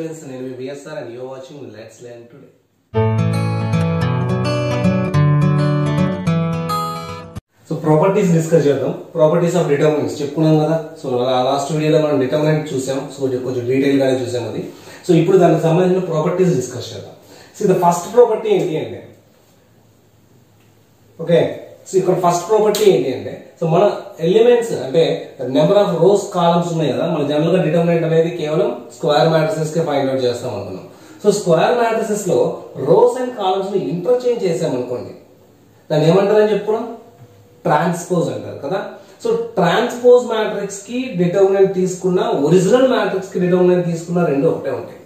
students, I am VSR and you are watching Let's Learn Today. So properties discuss chedam. Properties of determinants చెప్పుకున్నాం కదా. So last వీడియోలో మనం determinant చూసాం. So కొంచెం detail గానే చూసాం అది. సో ఇప్పుడు దానికి సంబంధించిన ప్రాపర్టీస్ డిస్కస్ చేద్దాం. సో ద ఫస్ట్ ప్రాపర్టీ ఏంటి అంటే ఓకే, సో ఇక్కడ ఫస్ట్ ప్రాపర్టీ ఏంటి అంటే సో మన ఎలిమెంట్స్ అంటే నెంబర్ ఆఫ్ రోస్ కాలమ్స్ ఉన్నాయి కదా, మన జనరల్ గా డిటర్మినెంట్ అనేది కేవలం స్క్వేర్ మ్యాట్రిసెస్ కి ఫైండ్ అవుట్ చేస్తాం అనుకున్నాం. సో స్క్వేర్ మ్యాట్రిసెస్ లో రోస్ అండ్ కాలమ్స్ ని ఇంటర్చేంజ్ చేసాం అనుకోండి, దాన్ని ఏమంటారని చెప్పుకున్నాం, ట్రాన్స్పోజ్ అంటారు కదా. సో ట్రాన్స్పోజ్ మ్యాట్రిక్స్ కి డిటర్మినెంట్ తీసుకున్న, ఒరిజినల్ మ్యాట్రిక్స్ కి డిటర్మినెంట్ తీసుకున్న రెండు ఒకటే ఉంటాయి.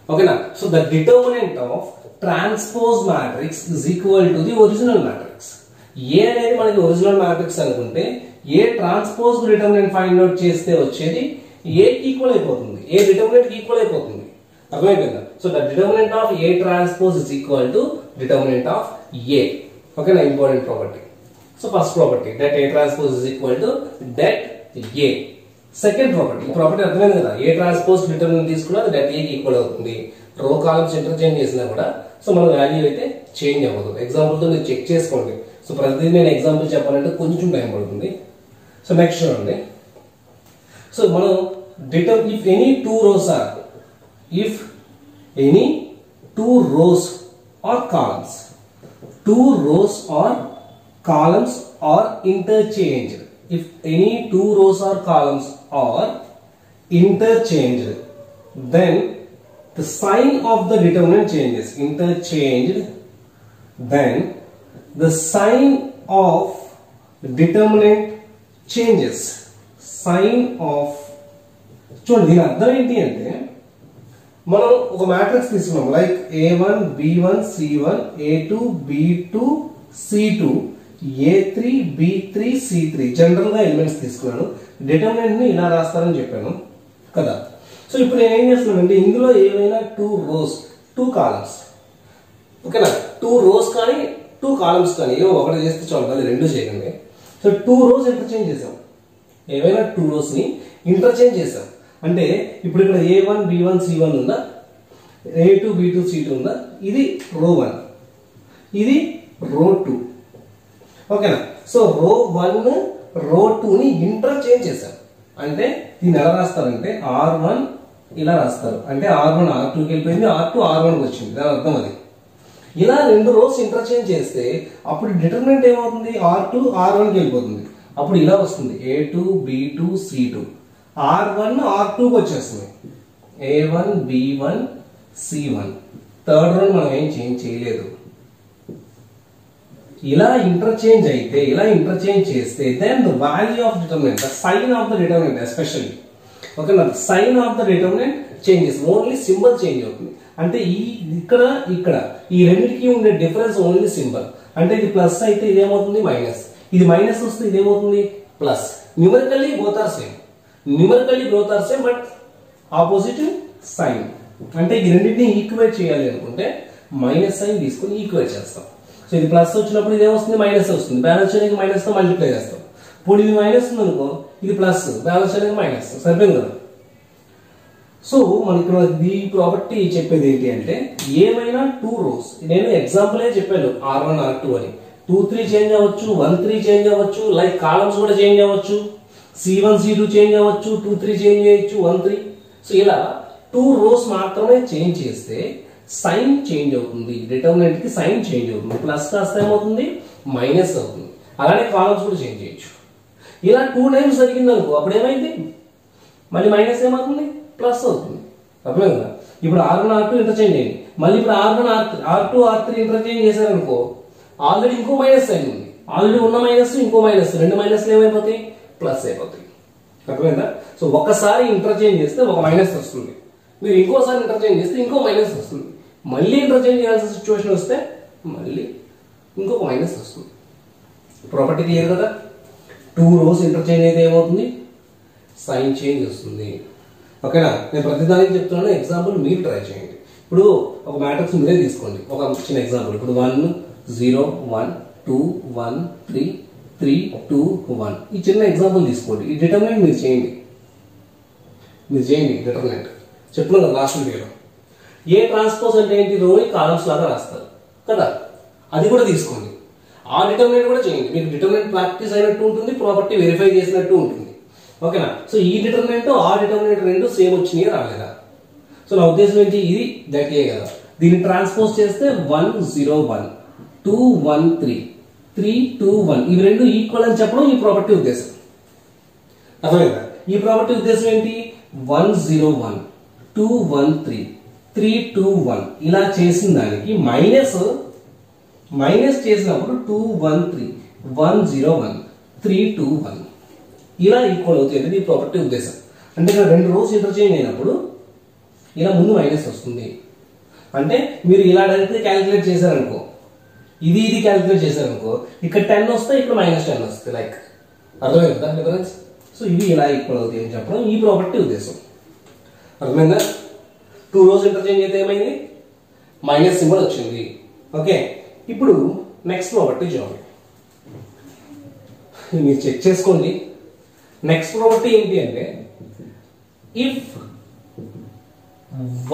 ఓకేనా. So the determinant of transpose matrix is equal to the original matrix. A అనేది మనకి ఒరిజినల్ మ్యాట్రిక్స్ అనుకుంటే A transpose determinant find out చేస్తే వచ్చేది ఏ ఈక్వల్ అయిపోతుంది, ఏ డిటర్మినెంట్ ఈక్వల్ అయిపోతుంది. అర్థమైపోయిందా. So the determinant of A transpose is equal to determinant of A. ఓకేనా, important property. So first property that A transpose is equal to that A. Second property, ఈ property అర్థమైంది కదా, A transpose determinant తీసుకున్నా that A equal అవుతుంది. Row columns interchange చేసినా కూడా so మన value అయితే చేంజ్ అవ్వదు. ఎగ్జాంపుల్ తో మీరు చెక్ చేసుకోండి. సో ప్రతిదీ నేను ఎగ్జాంపుల్ చెప్పాలంటే కొంచెం టైం పడుతుంది. సో నెక్స్ట్ చూడండి. సో మనం if any two rows are interchanged, if any two rows or columns are interchanged, then the sign of the determinant changes. Interchanged, then the sign of determinant changes. Sign of, చూడండి దీని అర్థం ఏంటి అంటే మనం ఒక matrix తీసుకున్నాం, like A1 B1 C1 A2 B2 C2 A3 B3 C3 general గా elements తీసుకున్నాను. డిటర్మినెంట్ ని ఇలా రాస్తారని చెప్పాను కదా. సో ఇప్పుడు నేను ఏం చేస్తున్నానంటే ఇందులో ఏమైనా టూ రోస్ టూ కాలమ్స్, ఓకేనా, టూ రోస్ కానీ టూ కాలమ్స్ కానీ ఏవో ఒకటి చేస్తే చాలు, అది రెండు చేయకండి. సో టూ రోస్ ఇంటర్చేంజ్ చేసాం, ఏవైనా టూ రోస్ ని ఇంటర్చేంజ్ చేసాం అంటే ఇప్పుడు ఇక్కడ A1 B1 C1 ఉందా, A2 B2 C2 ఉందా, ఇది రో 1, ఇది రో 2. ఓకేనా. సో రో 1 రో 2 ని ఇంటర్చేంజ్ చేశాం అంటే దీన్ని ఎలా రాస్తారంటే R1 ఇలా రాస్తారు, అంటే R1 R2 కి వెళ్ళిపోయింది, R2 R1 కి వచ్చింది, దాని అర్థం అది. ఇలా రెండు రోస్ ఇంటర్చేంజ్ చేస్తే అప్పుడు డిటర్మినెంట్ ఏమవుతుంది, R2 R1 కి వెళ్ళిపోతుంది. అప్పుడు ఇలా వస్తుంది A2 B2 C2, R1 R2 కి వచ్చేస్తుంది, A1 B1 C1. Third row మనం ఏం చేంజ్ చేయలేదు. ఇలా ఇంటర్చేంజ్ అయితే, ఇలా ఇంటర్చేంజ్ చేస్తే then the value of determinant, the sign of the determinant especially, ఓకేనా, sign of the determinant changes, only symbol change అవుతుంది. అంటే ఇక్కడ ఈ రెండింటికి ఉండే డిఫరెన్స్ ఓన్లీ సింబల్. అంటే ఇది ప్లస్ అయితే ఇదేమవుతుంది మైనస్, ఇది మైనస్ వస్తే ఇదేమవుతుంది plus. Numerically both are same, but opposite sign. అంటే ఈ రెండింటిని ఈక్వేట్ చేయాలి అనుకుంటే మైనస్ సైన్ తీసుకుని ఈక్వేట్ చేస్తాం. సో ఇది ప్లస్ వచ్చినప్పుడు ఇదే వస్తుంది, మైనస్ వస్తుంది, బ్యాలెన్స్ చేయడానికి మైనస్ తో మల్టిప్లై చేస్తాం. ఇప్పుడు ఇది మైనస్ ఉంది అనుకో, ఇది ప్లస్, బ్యాలెన్స్ చేయడానికి మైనస్, సరిపోయింది కదా. సో మనకి ఈ ప్రాపర్టీ చెప్పేది ఏంటి అంటే ఏమైనా టూ రోస్, నేను ఎగ్జాంపుల్ చెప్పాను R1 R2 అని, 2 3 చేంజ్ అవ్వచ్చు, 1 3 చేంజ్ అవ్వచ్చు, లైక్ కాలమ్స్ కూడా చేంజ్ అవ్వచ్చు, C1 C2 చేంజ్ అవ్వచ్చు, 2 3 చేంజ్ చేయొచ్చు, 1 3. సో ఇలా టూ రోస్ మాత్రమే చేంజ్ చేస్తే సైన్ చేంజ్ అవుతుంది, డిటర్మినెంట్ కి సైన్ చేంజ్ అవుతుంది, ప్లస్ కాస్త ఏమవుతుంది మైనస్ అవుతుంది. అలానే కాలమ్స్ కూడా చేంజ్ చేయొచ్చు. ఇలా 2 టైమ్స్ జరిగింది అనుకో, అప్పుడు ఏమైంది మళ్ళీ మైనస్ ఏమవుతుంది ప్లస్ అవుతుంది. అర్థమైంది కదా. ఇప్పుడు R1 R2 ఇంటర్చేంజ్ అయింది, మళ్ళీ ఇప్పుడు R1 R2 R3 ఇంటర్చేంజ్ చేశారనుకో, ఆల్రెడీ ఇంకో మైనస్ సైన్ ఉంది, ఆల్రెడీ ఉన్న మైనస్ ఇంకో మైనస్, రెండు మైనస్లు ఏమైపోతాయి ప్లస్ అయిపోతాయి. అర్థమైందా. సో ఒకసారి ఇంటర్చేంజ్ చేస్తే ఒక మైనస్ వస్తుంది, మీరు ఇంకోసారి ఇంటర్చేంజ్ చేస్తే ఇంకో మైనస్ వస్తుంది, మళ్ళీ ఇంటర్చేంజ్ చేయాల్సిన సిచ్యువేషన్ వస్తే మళ్ళీ ఇంకొక మైనస్ వస్తుంది. ప్రాపర్టీ క్లియర్ కదా. టూ రోస్ ఇంటర్చేంజ్ అయితే ఏమవుతుంది సైన్ చేంజ్ వస్తుంది. ఓకేనా. నేను ప్రతిదానికి చెప్తున్నాను, ఎగ్జాంపుల్ మీరు ట్రై చేయండి. ఇప్పుడు ఒక మ్యాట్రిక్స్ మీరే తీసుకోండి, ఒక చిన్న ఎగ్జాంపుల్. ఇప్పుడు 1 0 1 2 1 3 3 2 1 ఈ చిన్న ఎగ్జాంపుల్ తీసుకోండి. ఈ డిటర్మినెంట్ మీరు చేయండి డిటర్మినెంట్ చెప్పిన కదా లాస్ట్ వీడియోలో. ఏ ట్రాన్స్పోజ్ అంటే ఏంటి, రోని కాలమ్స్ లాగా రాస్తారు కదా, అది కూడా తీసుకోండి. ఆ డిటర్మినెంట్ కూడా చేయండి, మీకు డిటర్మినెంట్ ప్రాక్టీస్ అయినట్టు ఉంటుంది, ప్రాపర్టీ వెరిఫై చేసినట్టు ఉంటుంది. ఓకేనా. సో ఈ డిటర్మినెంట్ ఆ డిటర్మినెంట్ రెండు సేమ్ వచ్చినాయి రాలేదా. సో నా ఉద్దేశం ఏంటి, ఇది దట్ ఏ కదా, దీన్ని ట్రాన్స్పోజ్ చేస్తే 1 0 1 2 1 3 3 2 1 ఇవి రెండు ఈక్వల్ అని చెప్పడం ఈ ప్రాపర్టీ ఉద్దేశం. అర్థమైందా. ఈ ప్రాపర్టీ ఉద్దేశం ఏంటి, 1 0 1 2 1 3 3 2 1 ఇలా చేసిన దానికి మైనస్ చేసినప్పుడు 2 1 3 1 0 1 3 2 1 ఇలా ఈక్వల్ అవుతుంది ఈ ప్రాపర్టీ ఉద్దేశం. అంటే ఇక్కడ రెండు రోస్ ఇంటర్చేంజ్ అయినప్పుడు ఇలా ముందు మైనస్ వస్తుంది. అంటే మీరు ఇలా డైరెక్ట్ క్యాలిక్యులేట్ చేశారనుకో, ఇది క్యాలిక్యులేట్ చేశారనుకో, ఇక్కడ 10 వస్తాయి, ఇక్కడ -10 వస్తాయి. లైక్ అర్థమైందా డిఫరెన్స్. సో ఇవి ఇలా ఈక్వల్ అవుతాయి అని చెప్పడం ఈ ప్రాపర్టీ ఉద్దేశం. అర్థమైందా. 2 రోస్ ఇంటర్చేంజ్ అయితే ఏమైంది, మైనస్ సింబల్ వచ్చింది. ఓకే. ఇప్పుడు నెక్స్ట్ ప్రాపర్టీ చూడండి, మీరు చెక్ చేసుకోండి. నెక్స్ట్ ప్రాపర్టీ ఏంటి అంటే, if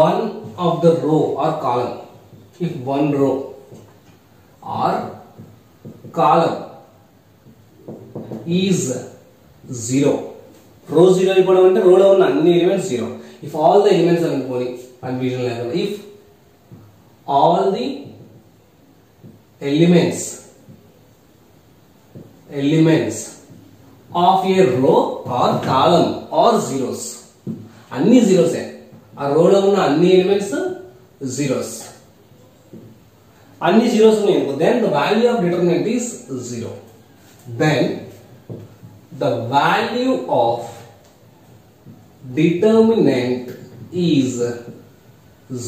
one of the row or column, if one row or column is 0, row 0 అయిపోవడం అంటే రోలో ఉన్న అన్ని elements 0. if all the elements are అనుకోని కన్ఫ్యూజన్ లేకుండా, if all the elements of a row or column are zeros, అన్ని zeros ఏ, ఆ రోలో ఉన్న అన్ని ఎలిమెంట్స్ జీరోస్, అన్ని జీరోస్ ఉన్నాయి. Then the value of determinant is 0. Then the value of determinant is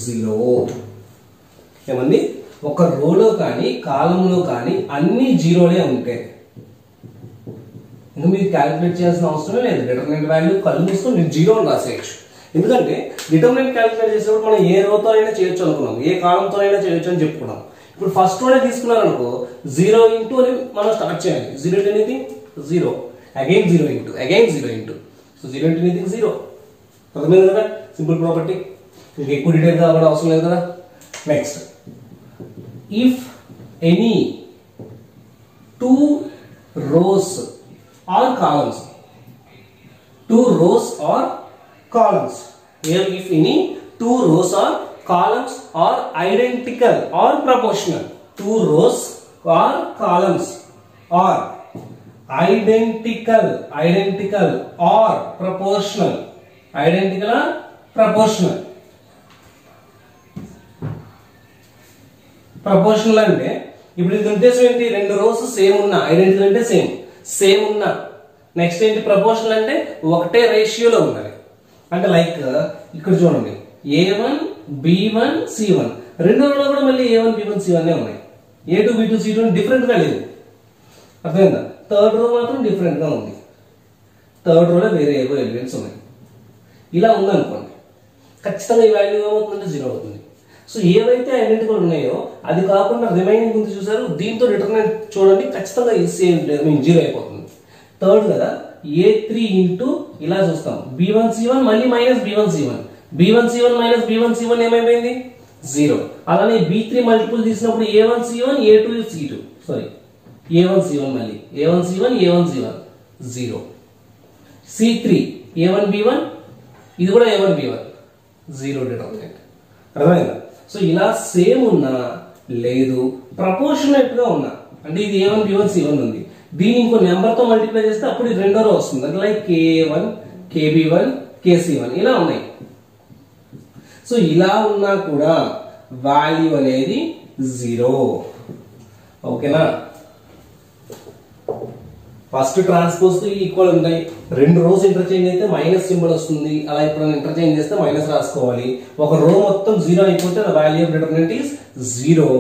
0. ఏమండి, ఒక రోలో కానీ కాలంలో కానీ అన్ని జీరోలే ఉంటాయి. ఇంకా మీరు క్యాలిక్యులేట్ చేయాల్సిన అవసరమే లేదు. డిటర్మినెంట్ వాల్యూ కళ్ళు మూసుకొని మీరు 0 అని రాసేయచ్చు. ఎందుకంటే డిటర్మినెంట్ క్యాలిక్యులేట్ చేసేటప్పుడు మనం ఏ రోతో అయినా చేయొచ్చు అనుకున్నాం, ఏ కాలంతో అయినా చేయొచ్చు అని చెప్పుకున్నాం. ఇప్పుడు ఫస్ట్ రోనే తీసుకున్నాను అనుకో, 0 ఇంటూ అని మనం స్టార్ట్ చేయాలి. 0 into anything 0, again 0 into, again 0 into, so 0 into anything 0. అర్థమైంది కదా, సింపుల్ ప్రాపర్టీ. ఇంకా ఎక్కువ డీటెయిల్ కావడం అవసరం లేదు కదా. Next, if any 2 rows or columns, 2 rows or columns, here if any 2 rows or columns are identical or proportional, 2 rows or columns are identical or proportional, identical or proportional. Proportional అంటే ఇప్పుడు ఇది ఉద్దేశం ఏంటి, రెండు రోస్ సేమ్ ఉన్నా, identical అంటే same ఉన్నా. Next ఏంటి, ప్రపోర్షనల్ అంటే ఒకటే రేషియోలో ఉండాలి. అంటే లైక్ ఇక్కడ చూడండి, A1 B1 C1, రెండో రోలో కూడా మళ్ళీ A1 B1 C1 ఉన్నాయి. A2 B2 C2 డిఫరెంట్ గా లేదు. అర్థమైందా. థర్డ్ రో మాత్రం డిఫరెంట్ గా ఉంది, థర్డ్ రోలో వేరే ఏవో ఎలిమెంట్స్ ఉన్నాయి. ఇలా ఉందనుకోండి, ఖచ్చితంగా ఈ వాల్యూ ఏమవుతుందంటే 0 అవుతుంది. సో ఏవైతే ఐడెంటికల్ ఉన్నాయో అది కాకుండా రిమైనింగ్ ఉంది చూసారు, దీంతో డిటర్మినెంట్ చూడండి, ఖచ్చితంగా సేమ్ 0 అయిపోతుంది. థర్డ్ కదా, A3 ఇంటూ ఇలా చూస్తాం, B1 C1 మళ్ళీ minus B1 C1, B1 C1 minus B1 C1 ఏమైపోయింది 0. అలానే B3 మల్టిపుల్ తీసినప్పుడు A1 C1 A2 C2, sorry A1 C1 మళ్ళీ A1 C1 A1 C1 0. C3 A1 B1, ఇది కూడా A1 B1 0 డిటర్మినెంట్. అర్థమైందా. సో ఇలా సేమ్ ఉన్నా లేదు, ప్రపోర్షనేట్ గా ఉన్నా, అంటే ఇది A1 B1 C1 ఉంది, దీని ఇంకో నెంబర్ తో మల్టిప్లై చేస్తే అప్పుడు ఇది రెండో రో వస్తుంది. అంటే లైక్ K1 KB1 KC1 ఇలా ఉన్నాయి. సో ఇలా ఉన్నా కూడా వాల్యూ అనేది 0. ఓకేనా. ఫస్ట్ ట్రాన్స్పోజ్ ఈక్వల్ ఉంటాయి, రెండు రోస్ ఇంటర్చేంజ్ అయితే మైనస్ సింబల్ వస్తుంది. అలా ఎప్పుడైనా ఇంటర్చేంజ్ చేస్తే మైనస్ రాసుకోవాలి. ఒక రో మొత్తం 0 అయిపోతే the value of determinant is 0.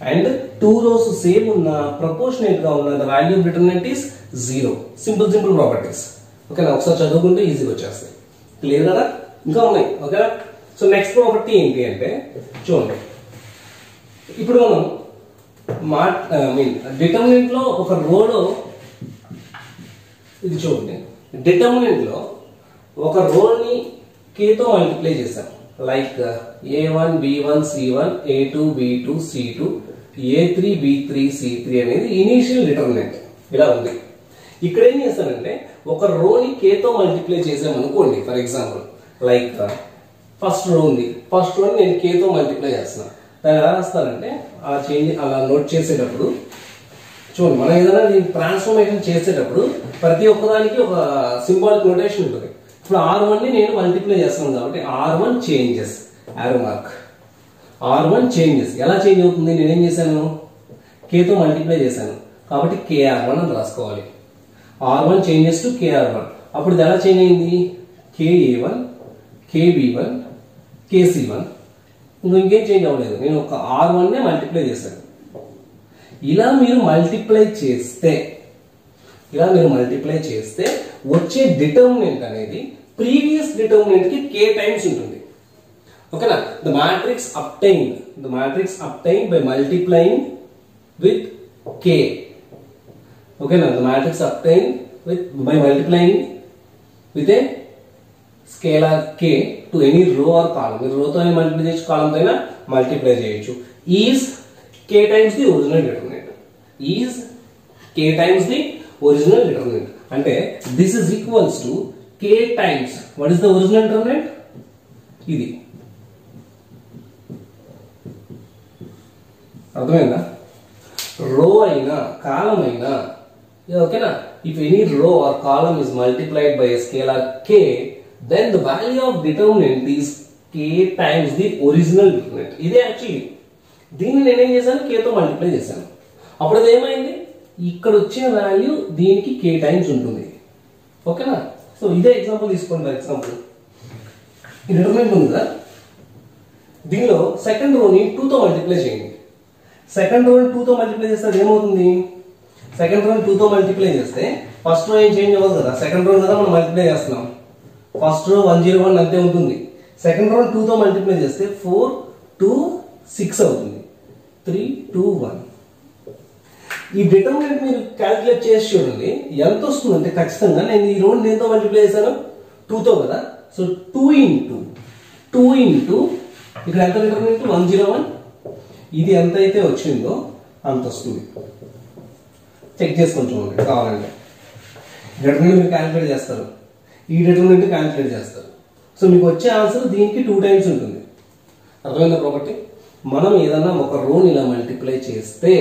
And 2 rows same ఉన్న, ప్రపోర్షనేట్ గా ఉన్న, the value of determinant is 0. Simple properties. ఓకేనా, ఒకసారి చదువుకుంటే ఈజీగా వచ్చేస్తాయి. క్లియర్ కదా. ఇంకా ఉన్నాయి. ఓకేనా. సో నెక్స్ట్ ప్రాపర్టీ ఏంటి అంటే చూడండి, ఇప్పుడు మనం డిటర్మినెంట్ లో ఒక రోలో, ఇది చూడండి, డిటర్మినెంట్ లో ఒక రోని తో మల్టిప్లై చేశాం. Like A1 B1 C1 A2 B2 C2 A3 B3 C3 అనేది ఇనీషియల్ డిటర్మినెంట్ ఇలా ఉంది. ఇక్కడ ఏం చేస్తానంటే ఒక రోని తో మల్టిప్లై చేసామనుకోండి. For example like first row ఉంది, ఫస్ట్ రోని నేను తో మల్టిప్లై చేస్తున్నాను. దాన్ని ఎలా రాస్తానంటే ఆ చేంజ్ అలా నోట్ చేసేటప్పుడు చూడండి, మనం ఏదైనా ట్రాన్స్ఫర్మేషన్ చేసేటప్పుడు ప్రతి ఒక్కదానికి ఒక సింబాలిక్ నోటేషన్ ఉంటుంది. ఇప్పుడు R1 ని నేను మల్టిప్లై చేస్తాను కాబట్టి R1 చేంజెస్, ఆరో మార్క్, R1 చేంజెస్. ఎలా చేంజ్ అవుతుంది? నేనేం చేశాను, తో మల్టిప్లై చేశాను కాబట్టి KR1 అని రాసుకోవాలి. R1 changes to KR1. అప్పుడు ఇది ఎలా చేంజ్ అయింది? KA1 KB1 KC1. ఇంకేం చేంజ్ అవ్వలేదు, నేను ఒక R1 నే మల్టిప్లై చేశాను. ఇలా మీరు మల్టిప్లై చేస్తే వచ్చే డిటర్మినెంట్ అనేది ప్రీవియస్ డిటర్మినెంట్ కి k టైమ్స్ ఉంటుంది. ఓకేనా? The matrix obtained by multiplying with k. ఓకేనా? The matrix obtained by multiplying with a scalar k to any రో ఆర్ కాలమ్. మీరు రోతో అయినా మల్టిప్లై చేయొచ్చు, కాలమ్తో అయినా మల్టిప్లై చేయొచ్చు. Is k times the original determinant. Is k times the original determinant. అంటే this is equals to k times what is the original determinant? ఇది అర్థమైందా? రో అయినా కాలం అయినా ఓకేనా, if any row or column is multiplied by a scalar k, then the value of determinant is k times the original determinant. ఇదే actually. దీన్ని నేనేం చేశాను, తో మల్టిప్లై చేశాను. అప్పుడు అది ఏమైంది, ఇక్కడ వచ్చే వాల్యూ దీనికి k టైమ్స్ ఉంటుంది. ఓకేనా? సో ఇదే ఎగ్జాంపుల్ తీసుకోండి. ఫర్ ఎగ్జాంపుల్ ఈ డిటర్మినెంట్ ఉంది కదా, దీనిలో సెకండ్ రోని 2 తో మల్టిప్లై చేయండి. సెకండ్ రోని 2 తో మల్టిప్లై చేస్తే అది ఏమవుతుంది, సెకండ్ రోని 2 తో మల్టిప్లై చేస్తే ఫస్ట్ రో ఏం చేంజ్ అవ్వదు కదా, సెకండ్ రో కదా మనం మల్టిప్లై చేస్తున్నాం. ఫస్ట్ రో 101 అంతే ఉంటుంది. సెకండ్ రోని 2 తో మల్టిప్లై చేస్తే 4 2 6 అవుతుంది. 3 2 1. ఈ డిటర్మినెంట్ మీరు క్యాలిక్యులేట్ చేసి చూడండి ఎంత వస్తుందంటే, ఖచ్చితంగా నేను ఈ రోని దేంతో మల్టిప్లై చేశాను, 2 తో కదా. సో 2 ఇంటూ ఇక్కడ ఎంత డిటర్మినెంట్ 101, ఇది ఎంత అయితే వచ్చిందో అంత వస్తుంది. చెక్ చేసుకొని చూడండి కావాలంటే. డిటర్మినెంట్ మీరు క్యాలిక్యులేట్ చేస్తారు, ఈ డిటర్మినెంట్ క్యాలిక్యులేట్ చేస్తారు. సో మీకు వచ్చే ఆన్సర్ దీనికి 2 టైమ్స్ ఉంటుంది. అర్థమైందా ప్రాపర్టీ? మనం ఏదన్నా ఒక రోని ఇలా మల్టిప్లై చేస్తే,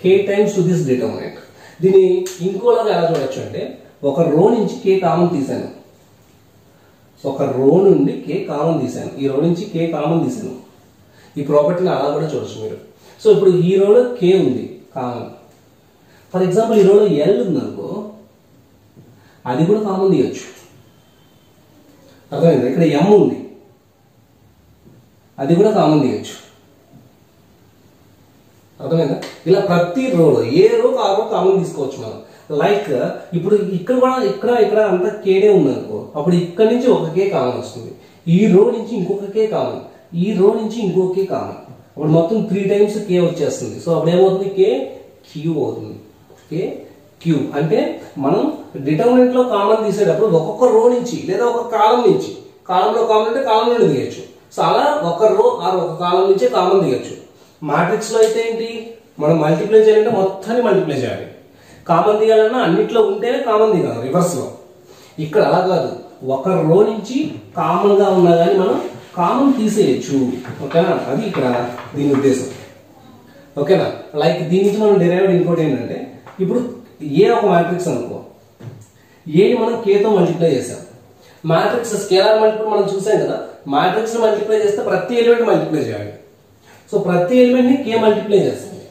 k times to this determinant. దీన్ని ఇంకోలాగా ఎలా చూడొచ్చు అంటే, ఒక రో నుంచి k కామన్ తీసాను, ఒక రో నుండి k కామన్ తీసాను, ఈ రో నుంచి k కామన్ తీసాను. ఈ ప్రాపర్టీని అలా కూడా చూడొచ్చు మీరు. సో ఇప్పుడు ఈ రోలో k ఉంది కామన్. ఫర్ ఎగ్జాంపుల్ ఈ రోలో L ఉందనుకో, అది కూడా కామన్ తీయచ్చు. అర్థమైందా? ఇక్కడ M ఉంది, అది కూడా కామన్ తీయచ్చు. అర్థమైందా? ఇలా ప్రతి రోలో ఏ రోకి ఆ రో కామన్ తీసుకోవచ్చు మనం. లైక్ ఇప్పుడు ఇక్కడ కూడా ఇక్కడ అంతా కేడే ఉందనుకో, అప్పుడు ఇక్కడ నుంచి ఒక కే కామన్ వస్తుంది, ఈ రో నుంచి ఇంకొక కే కామన్, ఈ రో నుంచి ఇంకొక కే కామన్, అప్పుడు మొత్తం 3 టైమ్స్ కే వచ్చేస్తుంది. సో అప్పుడు ఏమవుతుంది, కే క్యూబ్ అవుతుంది. కే క్యూబ్ అంటే మనం డిటర్మినెంట్ లో కామన్ తీసేటప్పుడు ఒక్కొక్క రో నుంచి లేదా ఒక కాలం నుంచి, కాలంలో కామన్ అంటే కాలం నుండి తీయచ్చు. సో అలా ఒక రో ఆర్ ఒక కాలం నుంచే కామన్ తీయచ్చు. మ్యాట్రిక్స్ లో అయితే ఏంటి, మనం మల్టిప్లై చేయాలంటే మొత్తాన్ని మల్టిప్లై చేయాలి. కామన్ తీయాలన్నా అన్నిట్లో ఉంటేనే కామన్ తీయాలి, రివర్స్ లో. ఇక్కడ అలా కాదు, ఒక రో నుంచి కామన్ గా ఉన్నా కానీ మనం కామన్ తీసేయచ్చు. ఓకేనా? అది ఇక్కడ దీని ఉద్దేశం. ఓకేనా? లైక్ దీని నుంచి మనం డిరైవ్డ్ ఇంకోటి ఏంటంటే, ఇప్పుడు ఏ ఒక మ్యాట్రిక్స్ అనుకో, ఏని మనం తో మల్టిప్లై చేసాం. మ్యాట్రిక్స్ స్కేలార్ మల్టిపుల్ మనం చూసాం కదా, మ్యాట్రిక్స్ మల్టిప్లై చేస్తే ప్రతి ఎలిమెంట్ మల్టిప్లై చేయాలి. సో ప్రతి ఎలిమెంట్ ని k మల్టిప్లై చేస్తుంది,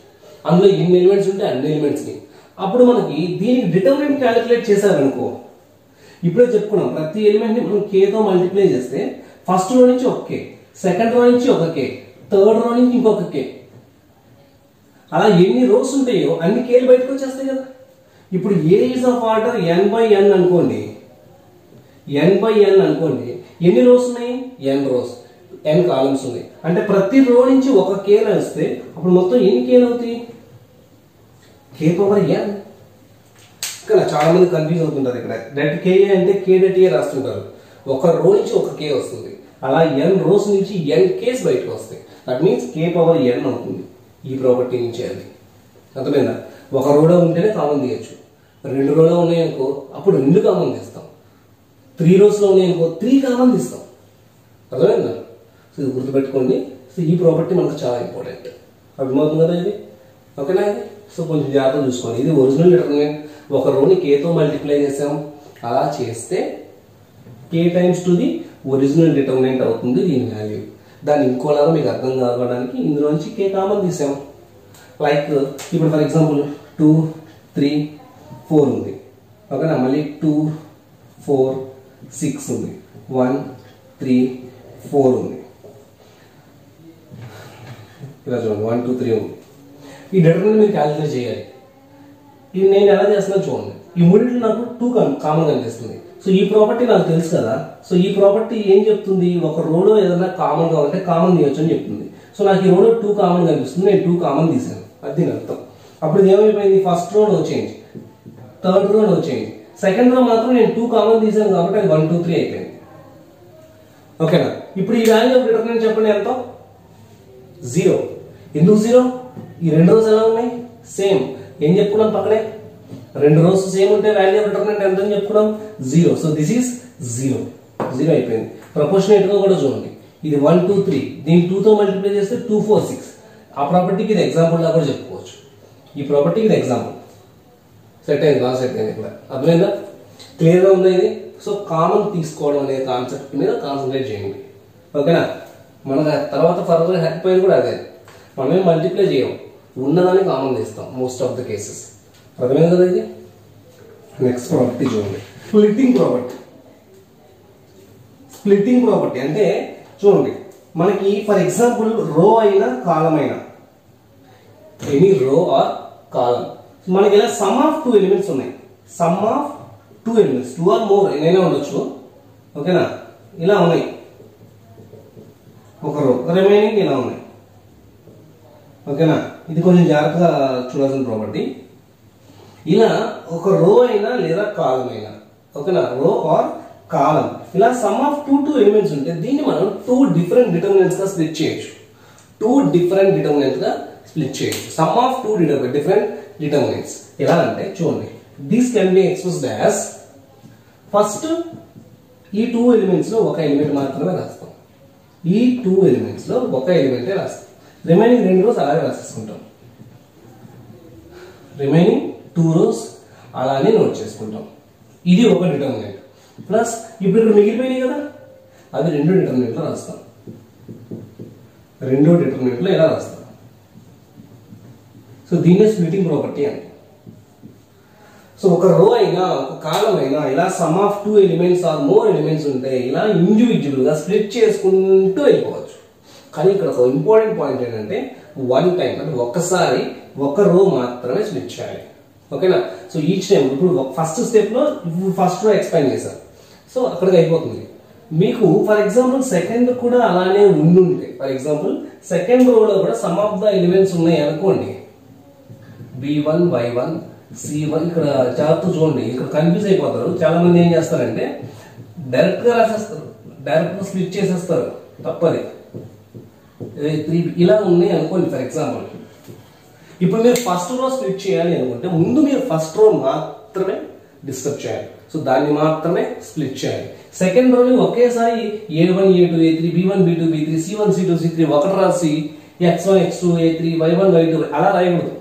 అందులో ఎన్ని ఎలిమెంట్స్ ఉంటే అన్ని ఎలిమెంట్స్ ని. అప్పుడు మనకి దీనికి డిటర్మినెంట్ క్యాలిక్యులేట్ చేశారనుకో, ఇప్పుడే చెప్పుకున్నాం, ప్రతి ఎలిమెంట్ ని మనం k తో మల్టిప్లై చేస్తే ఫస్ట్ రో నుంచి ఒక k, సెకండ్ రో నుంచి ఒక k, థర్డ్ రో నుంచి ఇంకొక k, అలా ఎన్ని రోస్ ఉంటాయో అన్ని కేలు బయటకు వచ్చేస్తాయి కదా. ఇప్పుడు A is of order n by n అనుకోండి, ఎన్ని రోస్ ఉన్నాయి, n రోస్, n కాలమ్స్ ఉన్నాయి. అంటే ప్రతి రో నుంచి ఒక k వస్తే అప్పుడు మొత్తం ఎన్ని కేలు అవుతాయి, k పవర్ n. ఇక్కడ చాలా మంది కన్ఫ్యూజ్ అవుతుంటారు. ఇక్కడ డెట్ కే అంటే k డెట్ ఏ రాస్తుంటారు. ఒక రో నుంచి ఒక కే వస్తుంది, అలా n రోస్ నుంచి n కేస్ బయటకు వస్తాయి. That means k power n అవుతుంది ఈ ప్రాపర్టీ నుంచి. అది అర్థమైందా? ఒక రోలో ఉంటేనే కామన్ తీయచ్చు, 2 రోలో ఉన్నాయనుకో అప్పుడు 2 కామన్ తీస్తాం, 3 రోస్లో ఉన్నాయనుకో 3 కామన్ తీస్తాం. అర్థమైందా? సో ఇది గుర్తుపెట్టుకోండి. సో ఈ ప్రాపర్టీ మనకు చాలా ఇంపార్టెంట్. అర్థమవుతుంది కదా ఇది? ఓకేనా? ఇది సో కొంచెం జాగ్రత్తగా చూసుకోండి. ఇది ఒరిజినల్ డిటర్మినెంట్. ఒక రోని కేతో మల్టిప్లై చేసాం, అలా చేస్తే k times to the original determinant అవుతుంది దీని వాల్యూ. దాన్ని ఇంకోలాగా మీకు అర్థం కావడానికి ఇందులోంచి k కామన్ తీసాం. లైక్ ఇప్పుడు ఫర్ ఎగ్జాంపుల్ 2 3 4 ఉంది. ఓకేనా? మళ్ళీ 2 4 6 ఉంది, 1 3 4 ఉంది. ఇలా చూడండి 1 2 3 ఉంది. ఈ డిటర్మినెంట్ మీరు క్యాలిక్యులేట్ చేయాలి. ఇది నేను ఎలా చేస్తున్నా చూడండి. ఈ మూడింటిలో నాకు 2 కామన్ కనిపిస్తుంది. సో ఈ ప్రాపర్టీ నాకు తెలుసు కదా. సో ఈ ప్రాపర్టీ ఏం చెప్తుంది? ఒక రోలో ఏదైనా కామన్ గా ఉంటే కామన్ తీయొచ్చు అని చెప్తుంది. సో నాకు ఈ రోలో 2 కామన్ కనిపిస్తుంది, నేను 2 కామన్ తీసాను, అది దీని అర్థం. అప్పుడు ఏమైపోయింది? First row no change, third row no change, second row మాత్రం నేను 2 కామన్ తీసాను కాబట్టి అది 1 2 3 అయిపోయింది. ఓకేనా? ఇప్పుడు ఈ వాల్యూ ఆఫ్ డిటర్మినెంట్ చెప్పండి ఎంత? 0. ఎందుకు 0? ఈ 2 రోస్ ఎలా ఉన్నాయి? సేమ్. ఏం చెప్పుకున్నాం పక్కనే? 2 రోస్ సేమ్ ఉంటే వాల్యూ ఆఫ్ డిటర్మినెంట్ ఎంత అని చెప్పుకున్నాం? 0. So this is 0. 0 అయిపోయింది. ప్రపోర్షనేట్ గా కూడా చూడండి. ఇది 1 2 3, దీన్ని 2 తో మల్టిప్లై చేస్తే 2 4 6. ఆ ప్రాపర్టీకి ఇది ఎగ్జాంపుల్ లా కూడా చెప్పుకోవచ్చు. ఈ ప్రాపర్టీకి ఇది ఎగ్జాంపుల్. సెట్ అయింది, బాగా సెట్ అయింది. ఇక్కడ అర్థమైందా? క్లియర్ గా ఉందా ఇది? సో కామన్ తీసుకోవడం అనే కాన్సెప్ట్ మీద కాన్సన్ట్రేట్ చేయండి. ఓకేనా? మనకు తర్వాత ఫర్దర్ హ్యాక్ పాయింట్ కూడా అదే. మనమే మల్టిప్లై చేయం, ఉన్నదాన్ని కామన్ తీస్తాం మోస్ట్ ఆఫ్ ద కేసెస్. అర్థమైంది కదా ఇది? నెక్స్ట్ ప్రాపర్టీ చూడండి, స్ప్లిట్టింగ్ ప్రాపర్టీ. స్ప్లిట్టింగ్ ప్రాపర్టీ అంటే చూడండి, మనకి ఫర్ ఎగ్జాంపుల్ రో అయినా కాలం అయినా, ఎనీ రో ఆర్ కాలం, మనకి ఇలా సమ్ ఆఫ్ 2 ఎలిమెంట్స్ ఉన్నాయి. Sum of 2 elements, 2 or more ఏమైనా ఉండొచ్చు. ఓకేనా? ఇలా ఉన్నాయి ఒక రో, రిమైనింగ్ ఇలా ఉన్నాయి. ఓకేనా? ఇది కొంచెం జాగ్రత్తగా చూడాల్సిన ప్రాపర్టీ. ఇలా ఒక రో అయినా లేదా కాలం అయినా, ఓకేనా, రో ఆర్ కాలం, ఇలా సమ్ ఆఫ్ 2 ఎలిమెంట్స్ ఉంటే దీన్ని మనం 2 డిఫరెంట్ డిటర్మినెంట్స్ గా స్ప్లిట్ చేయొచ్చు. 2 డిఫరెంట్ డిటర్మినెంట్స్ గా స్ప్లిట్ చేయొచ్చు. సమ్ ఆఫ్ 2 డిఫరెంట్ డిటర్మినెంట్స్ ఎలా అంటే చూడండి, this can be expressed as, first ఈ 2 ఎలిమెంట్స్ లో ఒక ఎలిమెంట్ మాత్రమే రాస్తాం. ఈ 2 ఎలిమెంట్స్ లో ఒక ఎలిమెంటే రాస్తాం. రిమైనింగ్ 2 రోస్ అలాగే రాసేసుకుంటాం. రిమైనింగ్ 2 రోస్ అలానే నోట్ చేసుకుంటాం. ఇది ఒక డిటర్మినెంట్. ప్లస్ ఇప్పుడు ఇక్కడ మిగిలిపోయినాయి కదా, అది 2 డిటర్మినెంట్ లో రాస్తాం. 2 డిటర్మినెంట్ లో ఎలా రాస్తాం? సో దీన్నే స్ప్లిటింగ్ ప్రాపర్టీ అంటే. సో ఒక రో అయినా ఒక కాలం అయినా ఇలా sum of 2 elements or more elements ఉంటే ఇలా ఇండివిజువల్ గా స్ప్లిట్ చేసుకుంటూ వెళ్ళిపోవచ్చు. కానీ ఇక్కడ ఒక ఇంపార్టెంట్ పాయింట్ ఏంటంటే వన్ టైం, అంటే ఒక్కసారి ఒక రో మాత్రమే స్ప్లిట్ చేయాలి. ఓకేనా? సో ఈచ్ టైం ఇప్పుడు ఫస్ట్ స్టెప్ లో ఫస్ట్ రో ఎక్స్పాండ్ చేశారు, సో అక్కడికి అయిపోతుంది. మీకు ఫర్ ఎగ్జాంపుల్ సెకండ్ కూడా అలానే ఉండుంటే, ఫర్ ఎగ్జాంపుల్ సెకండ్ రోలో కూడా సమ్ ఆఫ్ ద ఎలిమెంట్స్ ఉన్నాయి అనుకోండి, B1 Y1 C1, ఇక్కడ జాగ్రత్త చూడండి, ఇక్కడ కన్ఫ్యూజ్ అయిపోతారు చాలా మంది. ఏం చేస్తారంటే డైరెక్ట్ గా రాసేస్తారు, డైరెక్ట్ గా స్ప్లిట్ చేసేస్తారు, తప్పది. 3 ఇలా ఉన్నాయి అనుకోండి ఫర్ ఎగ్జాంపుల్. ఇప్పుడు మీరు ఫస్ట్ రో స్ప్లిట్ చేయాలి అనుకుంటే ముందు మీరు ఫస్ట్ రో మాత్రమే డిస్టర్బ్ చేయాలి. సో దాన్ని మాత్రమే స్ప్లిట్ చేయాలి. సెకండ్ రోని ఒకేసారి A1 A2 A3 B1 B2 B3 C1 C2 C3 ఒకటి రాసి X1 X2 A3 Y1 Y2 అలా రాయకూడదు.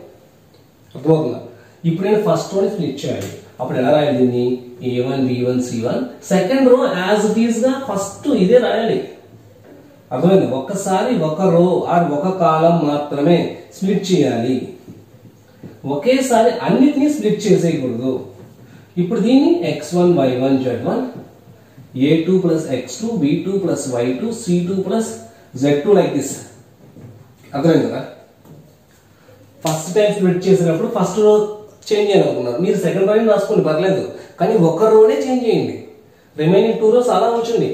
అర్థమవుతుందా? ఇప్పుడు నేను ఫస్ట్ రోని స్ప్లిట్ చేయాలి. అప్పుడు ఎలా రాయాలి దీన్ని? A1 B1 C1. Second row as it is గా ఫస్ట్ ఇదే రాయాలి. అర్థమైంది? ఒక్కసారి ఒక రో ఆర్ ఒక కాలం మాత్రమే స్ప్లిట్ చేయాలి, ఒకేసారి అన్నిటినీ స్ప్లిట్ చేసేయకూడదు. ఇప్పుడు దీన్ని X1 Y1 Z1 A2 plus X2 B2 plus Y2 C2 plus Z2 like this. అర్థమైంది కదా? ఫస్ట్ టైం స్ప్లిట్ చేసినప్పుడు ఫస్ట్ రో చేంజ్ చేయాలనుకున్నారు, మీరు సెకండ్ రోని రాసుకోండి పర్లేదు, కానీ ఒక రోనే చేంజ్ చేయండి, రిమైనింగ్ 2 రోస్ అలా ఉంచండి.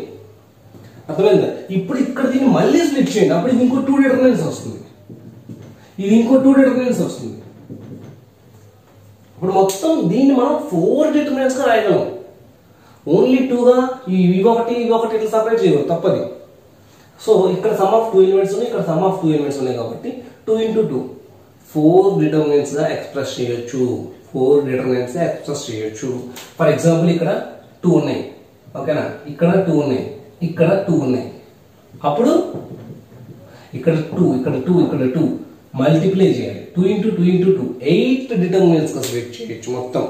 అర్థమైందా? ఇప్పుడు ఇక్కడ దీన్ని మళ్ళీ స్ప్లిట్ చేయండి, అప్పుడు ఇది ఇంకో 2 డిటర్మినెంట్స్ వస్తుంది, ఇది ఇంకో 2 డిటర్మినెంట్స్ వస్తుంది. ఇప్పుడు మొత్తం దీన్ని మనం 4 డిటర్మినెంట్స్ గా రాయగలం. ఓన్లీ 2గా ఇవొకటి ఇట్లా సపరేట్ చేయకూడదు, తప్పది. సో ఇక్కడ సమ్ ఆఫ్ 2 ఎలిమెంట్స్ ఉన్నాయి, ఇక్కడ సమ్ ఆఫ్ 2 ఎలిమెంట్స్ ఉన్నాయి కాబట్టి 2 into 2 4 డిటర్మినెంట్స్ గా ఎక్స్ప్రెస్ చేయొచ్చు. 4 డిటర్మినెంట్స్ గా ఎక్స్ప్రెస్ చేయొచ్చు. ఫర్ ఎగ్జాంపుల్ ఇక్కడ 2 ఉన్నాయి, ఓకేనా, ఇక్కడ 2 ఉన్నాయి, ఇక్కడ 2 ఉన్నాయి. అప్పుడు ఇక్కడ 2 ఇక్కడ 2 ఇక్కడ 2 మల్టిప్లై చేయాలి. 2 into 2 into 2 8 డిటర్మినెంట్స్ గా స్ప్లిట్ చేయొచ్చు. మొత్తం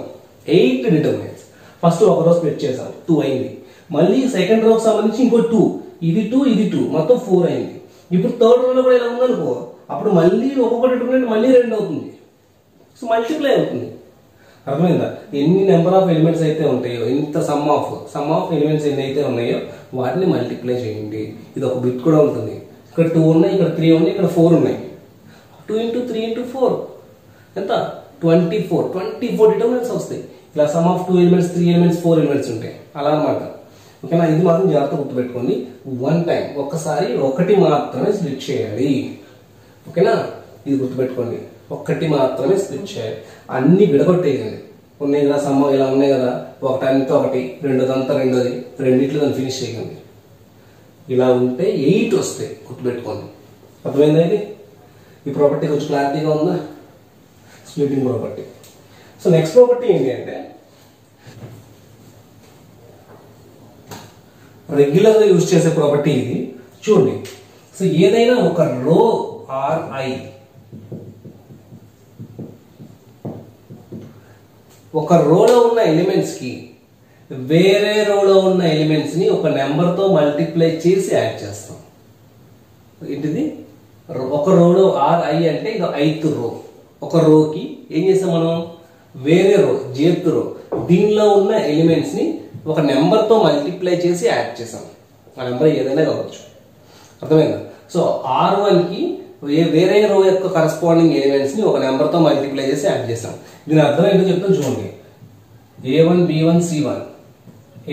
8 డిటర్మినెంట్స్. ఫస్ట్ ఒక రో స్ప్లిట్ చేసాం, 2 అయింది. మళ్ళీ సెకండ్ రోకి సంబంధించి ఇంకో 2, ఇది 2 ఇది 2, మొత్తం 4 అయింది. ఇప్పుడు థర్డ్ రోలో కూడా ఇలా ఉందనుకో, అప్పుడు మళ్ళీ ఒక్కొక్క డిటర్మినెంట్ మళ్ళీ 2 అవుతుంది. సో మల్టిప్లై అవుతుంది. అర్థమైందా? ఎన్ని నెంబర్ ఆఫ్ ఎలిమెంట్స్ అయితే ఉంటాయో, ఇంత సమ్ ఆఫ్ ఎలిమెంట్స్ ఎన్ని అయితే ఉన్నాయో వాటిని మల్టిప్లై చేయండి. ఇది ఒక బిట్ కూడా ఉంటుంది. ఇక్కడ 2 ఉన్నాయి, ఇక్కడ 3 ఉన్నాయి, ఇక్కడ 4 ఉన్నాయి. 2 into 3 into 4 ఎంత? 24 డిటర్మినెంట్స్ వస్తాయి. ఇలా sum of 2 elements 3 elements 4 elements ఉంటాయి, అలా అన్నమాట. ఓకేనా? ఇది మాత్రం జాగ్రత్త గుర్తుపెట్టుకోండి. వన్ టైం ఒక్కసారి ఒకటి మాత్రమే స్ప్లిట్ చేయాలి. ఓకేనా? ఇది గుర్తుపెట్టుకోండి, ఒక్కటి మాత్రమే స్ప్లిట్ చేయాలి. అన్ని విడగొట్టేయండి. ఉన్నాయి కదా సమ్, ఇలా ఉన్నాయి కదా, ఒకటంతా ఒకటి, రెండోదంతా రెండోది, రెండిట్లో దాన్ని ఫినిష్ చేయండి. ఇలా ఉంటే 8 వస్తాయి, గుర్తుపెట్టుకోండి. అర్థమైందా? ఇది ఈ ప్రాపర్టీ కొంచెం క్లారిటీగా ఉందా? Splitting property. So next property ఏంటి అంటే, రెగ్యులర్ గా యూజ్ చేసే ప్రాపర్టీ ఇది. చూడండి, సో ఏదైనా ఒక రో ఆర్ ఐ, ఒక రోలో ఉన్న ఎలిమెంట్స్ కి వేరే రోలో ఉన్న ఎలిమెంట్స్ ని ఒక నెంబర్ తో మల్టిప్లై చేసి యాడ్ చేస్తాం. ఏంటిది? ఒక రోలో ఆర్ ఐ అంటే ఇది 8th రో. ఒక రోకి ఏం చేస్తాం మనం? వేరే రో, jth రో, దీనిలో ఉన్న ఎలిమెంట్స్ ని ఒక నెంబర్ తో మల్టిప్లై చేసి యాడ్ చేసాం. ఆ నెంబర్ ఏదైనా కావచ్చు. అర్థమైందా? సో R1 కి వేరే రో యొక్క కరస్పాండింగ్ ఎలిమెంట్స్ ని ఒక నెంబర్ తో మల్టిప్లై చేసి యాడ్ చేసాం. దీని అర్థం ఏంటో చెప్తాను చూడండి. A1 B1 C1,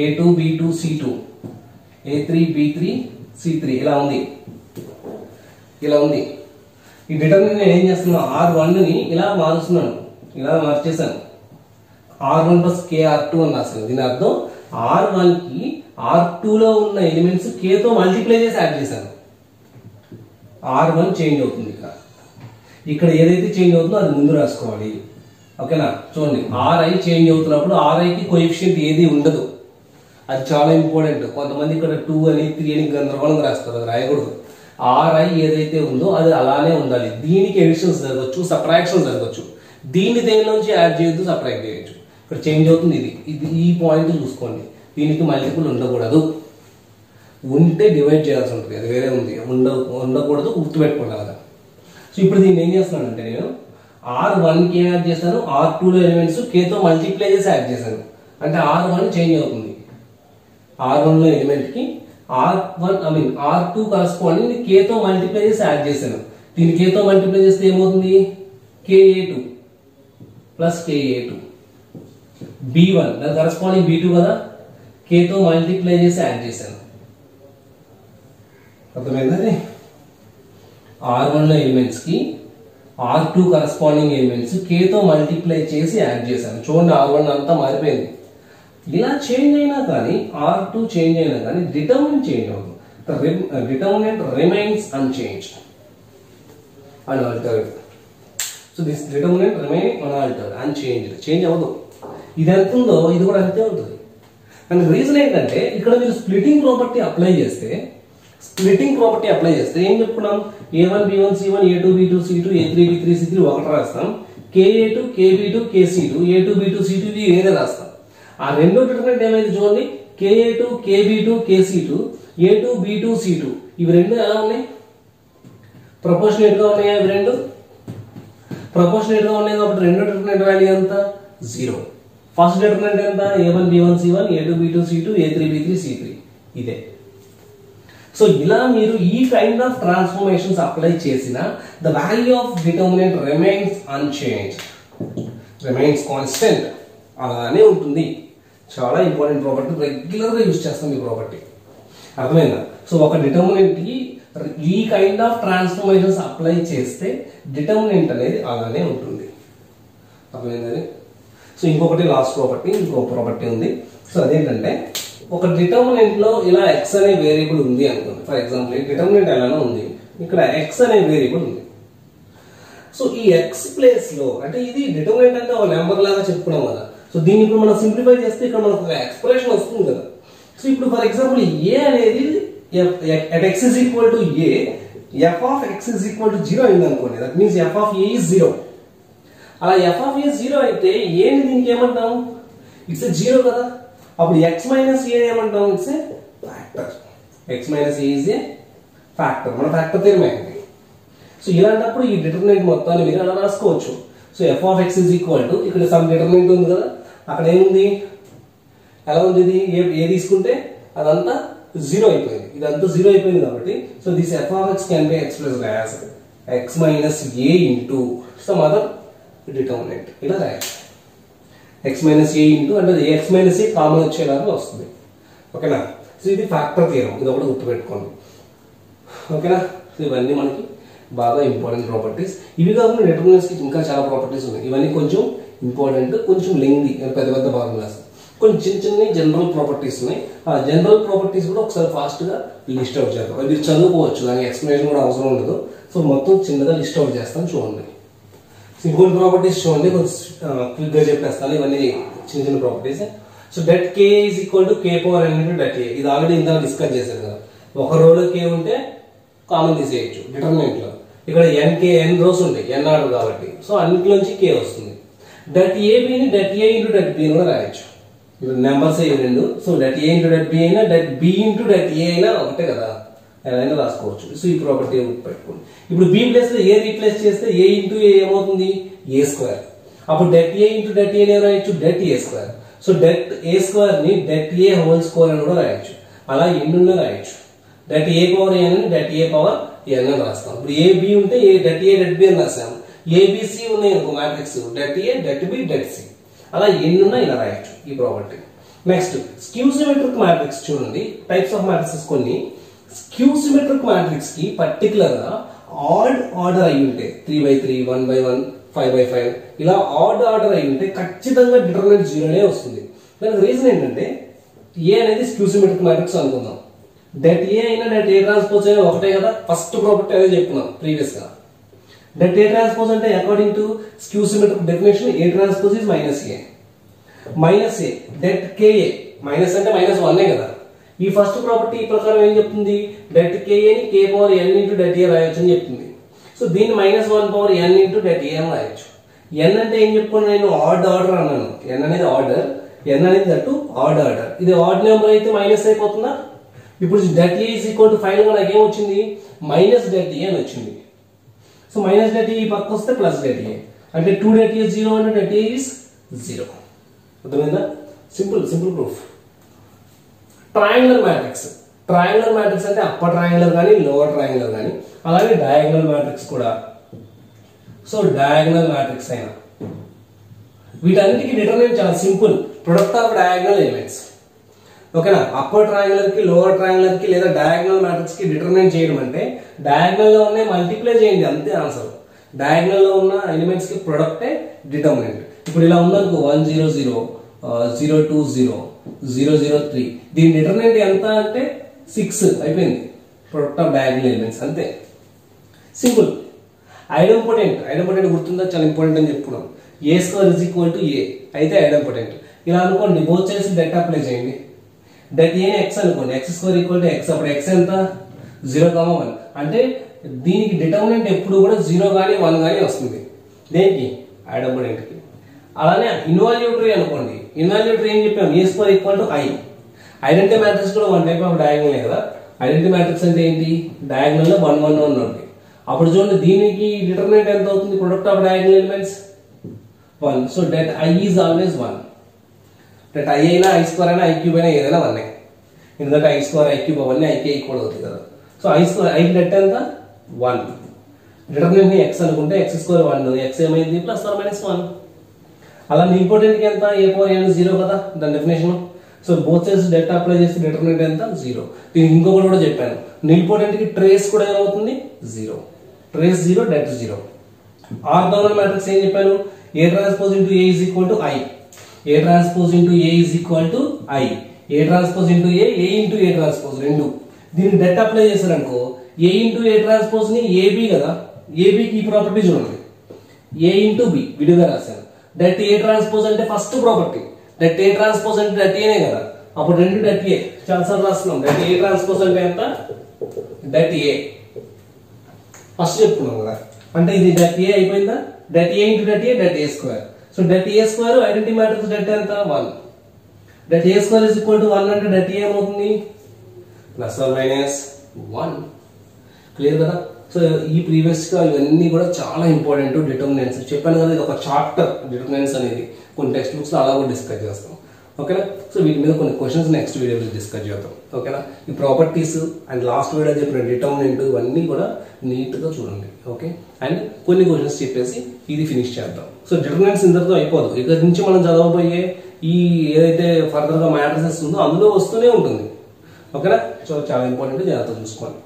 A2 B2 C2, A3 B3 C3 ఇలా ఉంది. ఈ డిటర్మినెంట్ నేను ఏం చేస్తున్నాను? R1 ని ఇలా మారుస్తున్నాను, ఇలా మార్చేసాను. R1 plus KR2 అని రాస్తాను. దీని అర్థం R1 కి R2 లో ఉన్న ఎలిమెంట్స్ K తో మల్టిప్లై చేసి యాడ్ చేశాను. R1 చేంజ్ అవుతుంది. ఇక్కడ ఏదైతే చేంజ్ అవుతుందో అది ముందు రాసుకోవాలి. ఓకేనా? చూడండి, RI చేంజ్ అవుతున్నప్పుడు RI కి కోఎఫిషియంట్ ఏది ఉండదు. అది చాలా ఇంపార్టెంట్. కొంతమంది ఇక్కడ 2 అని 3 అని గందరగోళంగా రాస్తారు, అది రాయకూడదు. RI ఏదైతే ఉందో అది అలానే ఉండాలి. దీనికి ఎడిషన్స్ జరగచ్చు, సబ్ట్రాక్షన్స్ జరగచ్చు. దీన్ని దేనిలోంచి యాడ్ చేయొద్దు, సబ్ట్రాక్ట్ చేయొచ్చు. ఇక్కడ చేంజ్ అవుతుంది. ఇది ఈ పాయింట్ చూసుకోండి. దీనికి మల్టిపుల్ ఉండకూడదు. ఉంటే డివైడ్ చేయాల్సి ఉంటుంది, అది వేరే ఉంది. ఉండకూడదు, గుర్తుపెట్టుకోండి అలాగా. సో ఇప్పుడు దీన్ని ఏం చేస్తున్నానంటే, నేను R1 కి యాడ్ చేశాను, R2 లో ఎలిమెంట్స్ K తో మల్టిప్లై చేసి యాడ్ చేశాను. అంటే R1 చేంజ్ అవుతుంది. R1 లో ఎలిమెంట్ కి R2 కరస్పాండింగ్ K తో మల్టిప్లై చేసి యాడ్ చేశాను. దీన్ని K తో మల్టిప్లై చేస్తే ఏమవుతుంది? KA2 plus KA2. B1 దాని కరస్పాండింగ్ B2 కదా, K తో మల్టిప్లై చేసి యాడ్ చేశాను. అర్థమైందా? R1 లో ఎలిమెంట్స్ కి R2 కరస్పాండింగ్ ఎలిమెంట్స్ K తో మల్టిప్లై చేసి యాడ్ చేశాను. చూడండి, R1 అంతా మారిపోయింది. ఇలా చేంజ్ అయినా కానీ, R2 చేంజ్ అయినా కానీ డిటర్మినెంట్ చేంజ్ అవుతుంది. Determinant remains unchanged, unaltered. So this determinant remain unaltered, unchanged. Change అవ్వదు. ఇది ఎంత ఉందో ఇది కూడా అంతే ఉంటుంది. అండ్ రీజన్ ఏంటంటే, ఇక్కడ మీరు స్ప్లిటింగ్ ప్రాపర్టీ అప్లై చేస్తే ఏం చెప్పుకున్నాం? A1 B1 C1, A2 B2 C2, A3 B3 C3 ఒకటి రాస్తాం. KA2 KB2 KC2, A2 B2 C2 ఇవి వేరే రాస్తాం. ఆ రెండో డిటర్మినెంట్ ఏమైంది చూడండి, KA2 KB2 KC2, A2 B2 C2 ఇవి రెండు ఎలా ఉన్నాయి? ప్రపోర్షనేట్ గా ఉన్నాయా? ఇవి రెండు ప్రపోర్షనేట్ గా ఉన్నాయి కాబట్టి రెండో డిటర్మినెంట్ వాల్యూ ఎంత? 0. ఫస్ట్ డిటర్మినెంట్ ఎంత? A1 B1 C1, A2 B2 C2, A3 B3 C3 ఇదే. సో ఇలా మీరు ఈ కైండ్ ఆఫ్ ట్రాన్స్ఫర్మేషన్స్ అప్లై చేసిన the value of determinant remains unchanged, remains constant, అలానే ఉంటుంది. చాలా ఇంపార్టెంట్ ప్రాపర్టీ, రెగ్యులర్ గా యూజ్ చేస్తాం ఈ ప్రాపర్టీ. అర్థమైందా? సో ఒక డిటర్మినెంట్ కి ఈ కైండ్ ఆఫ్ ట్రాన్స్ఫర్మేషన్స్ అప్లై చేస్తే డిటర్మినెంట్ అనేది అలానే ఉంటుంది. అర్థమైందని? సో ఇంకొకటి లాస్ట్ ప్రాపర్టీ, ఇంకో ప్రాపర్టీ ఉంది. సో అదేంటంటే ఒక డిటర్మినెంట్ లో ఇలా ఎక్స్ అనే వేరియబుల్ ఉంది అనుకోండి. ఫర్ ఎగ్జాంపుల్ ఈ డిటర్మినెంట్ ఎలానో ఉంది, ఇక్కడ ఎక్స్ అనే వేరియబుల్ ఉంది. సో ఈ ఎక్స్ ప్లేస్ లో అంటే ఇది డిటర్మినెంట్ అంటే ఒక నెంబర్ లాగా చెప్పుకున్నాం కదా. సో దీన్ని ఇప్పుడు మనం సింప్లిఫై చేస్తే ఇక్కడ మనకు ఒక ఎక్స్ప్రెషన్ వస్తుంది కదా. సో ఇప్పుడు ఫర్ ఎగ్జాంపుల్ ఏ అనేది at x is equal to a, f of x is equal to 0 అయింది అనుకోండి. That means f of a is 0. అలా f of a 0 అయితే a ని దీనికి ఏమంటాం? ఇట్స్ 0 కదా. అప్పుడు x minus a ఏమంటాం? It's a factor. x minus a is a factor. మన ఫ్యాక్టర్ థియరమ్ అయింది. సో ఇలాంటప్పుడు ఈ డిటర్మినెంట్ మొత్తాన్ని మీరు అలా రాసుకోవచ్చు. So f of x is equal to ఇక్కడ సమ్ డిటర్మినెంట్ ఉంది కదా, అక్కడ ఏముంది, ఎలా ఉంది, ఇది ఏ తీసుకుంటే అదంతా 0 అయిపోయింది, ఇదంతా 0 అయిపోయింది కాబట్టి so this f of x can be expressed as x minus a into some other determinant. ఇలా రాయొచ్చు. x minus a into అంటే x minus a కామన్ వచ్చేలాగా వస్తుంది. ఓకేనా. సో ఇది ఫ్యాక్టర్ థియరం, ఇది ఒకటి గుర్తుపెట్టుకోండి. ఓకేనా. సో ఇవన్నీ మనకి బాగా ఇంపార్టెంట్ ప్రాపర్టీస్. ఇవి కాకుండా డిటర్మినెంట్స్ కి ఇంకా చాలా ప్రాపర్టీస్ ఉన్నాయి. ఇవన్నీ కొంచెం ఇంపార్టెంట్, కొంచెం లెంగ్తీ, పెద్ద పెద్ద ఫార్ములాస్. కొన్ని చిన్న చిన్న జనరల్ ప్రాపర్టీస్ ఉన్నాయి. ఆ జనరల్ ప్రాపర్టీస్ కూడా ఒకసారి ఫాస్ట్ గా లిస్ట్ అవుట్ చేద్దాం. అది మీరు చదువుకోవచ్చు, దానికి ఎక్స్ప్లెనేషన్ కూడా అవసరం ఉండదు. సో మొత్తం చిన్నగా లిస్ట్ అవుట్ చేస్తాను చూడండి. సింపుల్ ప్రాపర్టీస్ చూడండి, కొంచెం క్విక్ గా చెప్పేస్తాను. ఇవన్నీ చిన్న చిన్న properties. So det k is equal to k power N into det A. ఇది ఆల్రెడీ ఇంత డిస్కస్ చేశారు కదా. ఒక రోలో కే ఉంటే కామన్ తీసేయచ్చు డిటర్మినెంట్ లో. ఇక్కడ ఎన్ రోస్ ఉంటాయి, ఎన్ ఆర్డర్ కాబట్టి. సో అన్నింటిలోంచి కే వస్తుంది. డెట్ ఏబిని det A into det B కూడా రాయొచ్చు. ఇప్పుడు నెంబర్స్ అయ్యి రెండు. So det A into det B అయినా det B into det A అయినా ఒకటే కదా, ఎలా రాసుకోవచ్చు. సో ఈ ప్రాపర్టీ పెట్టుకోండి. ఇప్పుడు బి ప్లేస్ లో ఏ రీప్లేస్ చేస్తే ఏ ఇంటూ ఏ ఏమవుతుంది? A square. అప్పుడు det A into det A రాయొచ్చు, det A square. So det A square ని డెట్ ఏ హోల్ స్క్వేర్ అని కూడా రాయొచ్చు. అలా ఎన్నున్నా రాయొచ్చు. డెట్ ఏ పవర్ ఎన్ అని డెట్ ఏ పవర్ ఎన్ అని రాస్తాం. ఇప్పుడు ఏ బి ఉంటే డెట్ ఏ డెట్ బి అని రాసాము. ఏబిసి ఉన్నాయి అనుకో matrix, det A det B det C. అలా ఎన్నున్నా ఇలా రాయొచ్చు ఈ property. Next skew symmetric matrix చూడండి. టైప్స్ ఆఫ్ మ్యాట్రిక్స్ కొన్ని. స్క్యూ సిమెట్రిక్ మ్యాట్రిక్స్ కి పర్టికులర్ గా ఆడ్ ఆర్డర్ అయి ఉంటే 3/3, 1/1, 5/5 ఇలా ఆడ్ ఆర్డర్ అయి ఉంటే ఖచ్చితంగా డిటర్మినెంట్ 0నే వస్తుంది. దానికి రీజన్ ఏంటంటే ఏ అనేది స్క్యూ సిమెట్రిక్ మ్యాట్రిక్స్ అనుకుందాం. డెట్ ఏ అయినా డెట్ ఏ ట్రాన్స్పోజ్ అయినా ఒకటే కదా. ఫస్ట్ ప్రాపర్టీ అదే చెప్పుకున్నాం ప్రీవియస్ గా. డెట్ ఏ ట్రాన్స్పోజ్ అంటే according to skew symmetric definition A transpose is minus A. Minus A det k A, minus అంటే -1 కదా. ఈ ఫస్ట్ ప్రాపర్టీ ప్రకారం ఏం చెప్తుంది? డెట్ కేఏ ని K power N into det A రాయొచ్చు అని చెప్తుంది. సో దీన్ని -1 power N into det A అని రాయొచ్చు. ఎన్ అంటే ఏం చెప్పుకున్నా నేను? ఆడ్ ఆర్డర్ అన్నాను. ఎన్ అనేది ఆర్డర్, ఎన్ అనేది దట్టు ఆడ్ ఆర్డర్. ఇది ఆడ్ నెంబర్ అయితే మైనస్ అయిపోతుందా? ఇప్పుడు det A is equal to final గా నాకు ఏమొచ్చింది? మైనస్ డెట్ ఏ అని వచ్చింది. సో మైనస్ డెట్ ఏ ఈ పక్క వస్తే ప్లస్ డెట్ ఏ అంటే 2 డెట్ ఏ 0 అంటే డెట్ ఏ ఈజ్ 0. అర్థమైందా? Simple proof. Triangular matrix. Triangular matrix అంటే అప్పర్ ట్రయాంగులర్ కానీ లోవర్ ట్రయాంగులర్ కానీ, అలాగే డయాగనల్ మ్యాట్రిక్స్ కూడా. సో డయాగనల్ మ్యాట్రిక్స్ అయినా వీటన్నిటికీ డిటర్మినెంట్ చాలా simple, product of diagonal elements. ఓకేనా. అప్పర్ ట్రయాంగులర్ కి లోవర్ ట్రయాంగులర్ కి లేదా డయాగనల్ మ్యాట్రిక్స్ కి డిటర్మినెంట్ చేయడం అంటే డయాగనల్ లో ఉన్న మల్టిప్లై చేయండి అంతే ఆన్సర్. డయాగనల్ లో ఉన్న ఎలిమెంట్స్ కి ప్రొడక్టే డిటర్మినెంట్. ఇప్పుడు ఇలా ఉందనుకో 1 0 0 0 2 0 0 0 3. దీని డిటర్మినెంట్ ఎంత అంటే 6 అయిపోయింది. ప్రొడక్ట్ ఆఫ్ డయాగనల్ ఎలిమెంట్స్ అంతే. సింపుల్. ఐడెంపోటెంట్ గుర్తుందా? చాలా ఇంపార్టెంట్ అని చెప్పుకున్నాం. ఏ స్క్వేర్ ఇస్ ఈక్వల్ టు ఏ అయితే ఐడెంపోటెంట్. ఇలా అనుకోండి, బోత్ సైడ్స్ డెట్ అప్లై చేయండి. డెట్ ఏ ఎక్స్ అనుకోండి, X square equal to X. అప్పుడు ఎక్స్ ఎంత? 0, 1 అంటే దీనికి డిటర్మినెంట్ ఎప్పుడు కూడా 0 కానీ 1 కానీ వస్తుంది. దేనికి? ఐడెంపోటెంట్ కి. అలానే ఇన్వాల్యూటరీ అనుకోండి. ఇన్వాల్యూటరీ ఏం చెప్పాం? A square equal to I. Identity matrix కూడా వన్ టైప్ ఆఫ్ డయాగనల్ కదా. ఐడెంటిటీ మ్యాట్రిక్స్ అంటే ఏంటి? డయాగనల్ లో 1 1 1 ఉంది. అప్పుడు చూడండి దీనికి డిటర్మినెంట్ ఎంత అవుతుంది? Product of diagonal elements 1. So det I is always 1. Debt I అయినా ఐ స్క్వేర్ అయినా ఐ క్యూబ్ అయినా ఏదైనా 1. ఎందుకంటే ఐ స్క్వేర్ ఐ క్యూబ్ అవన్నీ ఐకే ఈక్వల్ అవుతుంది కదా. So I square I debt ఎంత? 1. డిటర్మినెంట్ ని ఎక్స్ అనుకుంటే ఎక్స్ స్క్వేర్ 1, ఎక్స్ ఏమైంది? +or-1. అలా ఇంపార్టెంట్ కి ఎంత? ఏ పవర్ ఎన్ 0 కదా దాని definition. So both sides debt apply చేస్తే డిటర్మినెంట్ ఎంత? 0. దీనికి ఇంకొకటి కూడా చెప్పాను. ఇంపార్టెంట్ కి ట్రేస్ కూడా ఏమవుతుంది? 0. Trace 0, debt 0. ఆర్తోగోనల్ మ్యాట్రిక్స్ ఏం చెప్పాను? A transpose into A is equal to I. A transpose into A is equal to I. A transpose into A into A transpose రెండు. దీనికి డెట్ అప్లై చేశారనుకో A into A transpose ని AB కదా, AB కి ఈ property చూడండి, A into B విడిగా రాశాను. డెట్ A transpose అంటే first property, debt A transpose అంటే డెట్ A నే కదా, అప్పుడు రెండు డెట్ A చాలా సార్లు రాస్తున్నాం. డెట్ A transpose అంటే ఎంత, డెట్ A ఫస్ట్ చెప్పుకున్నాం కదా, అంటే ఇది డెట్ A అయిపోయిందా, debt A into debt A, debt A square. So debt A square identity matrix debt ఎంత 1. Debt A square is equal to 1 అంటే డెట్ A ఏమవుతుంది ప్లస్ ఆర్ మైనస్ 1. క్లియర్ కదా. So ఈ ప్రీవియస్ గా ఇవన్నీ కూడా చాలా ఇంపార్టెంట్. డిటర్మినెంట్స్ చెప్పాను కదా, ఇది ఒక చాప్టర్ డిటర్మినెంట్స్ అనేది, కొన్ని టెక్స్ట్ బుక్స్ లో అలా కూడా డిస్కస్ చేస్తాం. ఓకేనా. సో వీటి మీద కొన్ని క్వశ్చన్స్ నెక్స్ట్ వీడియోలో డిస్కస్ చేద్దాం. ఓకేనా. ఈ ప్రాపర్టీస్ అండ్ లాస్ట్ వీడియో చెప్పిన డిటర్మినెంట్ ఇవన్నీ కూడా నీట్ గా చూడండి. ఓకే. అండ్ కొన్ని క్వశ్చన్స్ చెప్పేసి ఇది ఫినిష్ చేద్దాం. సో డిటర్మినెంట్స్ ఇంతటితో అయిపోదు, ఇక్కడ నుంచి మనం చదవబోయే ఈ ఏదైతే ఫర్దర్ గా మ్యాట్రిసెస్ ఉందో అందులో వస్తూనే ఉంటుంది. ఓకేనా. సో చాలా ఇంపార్టెంట్, జాగ్రత్తగా చూసుకోండి.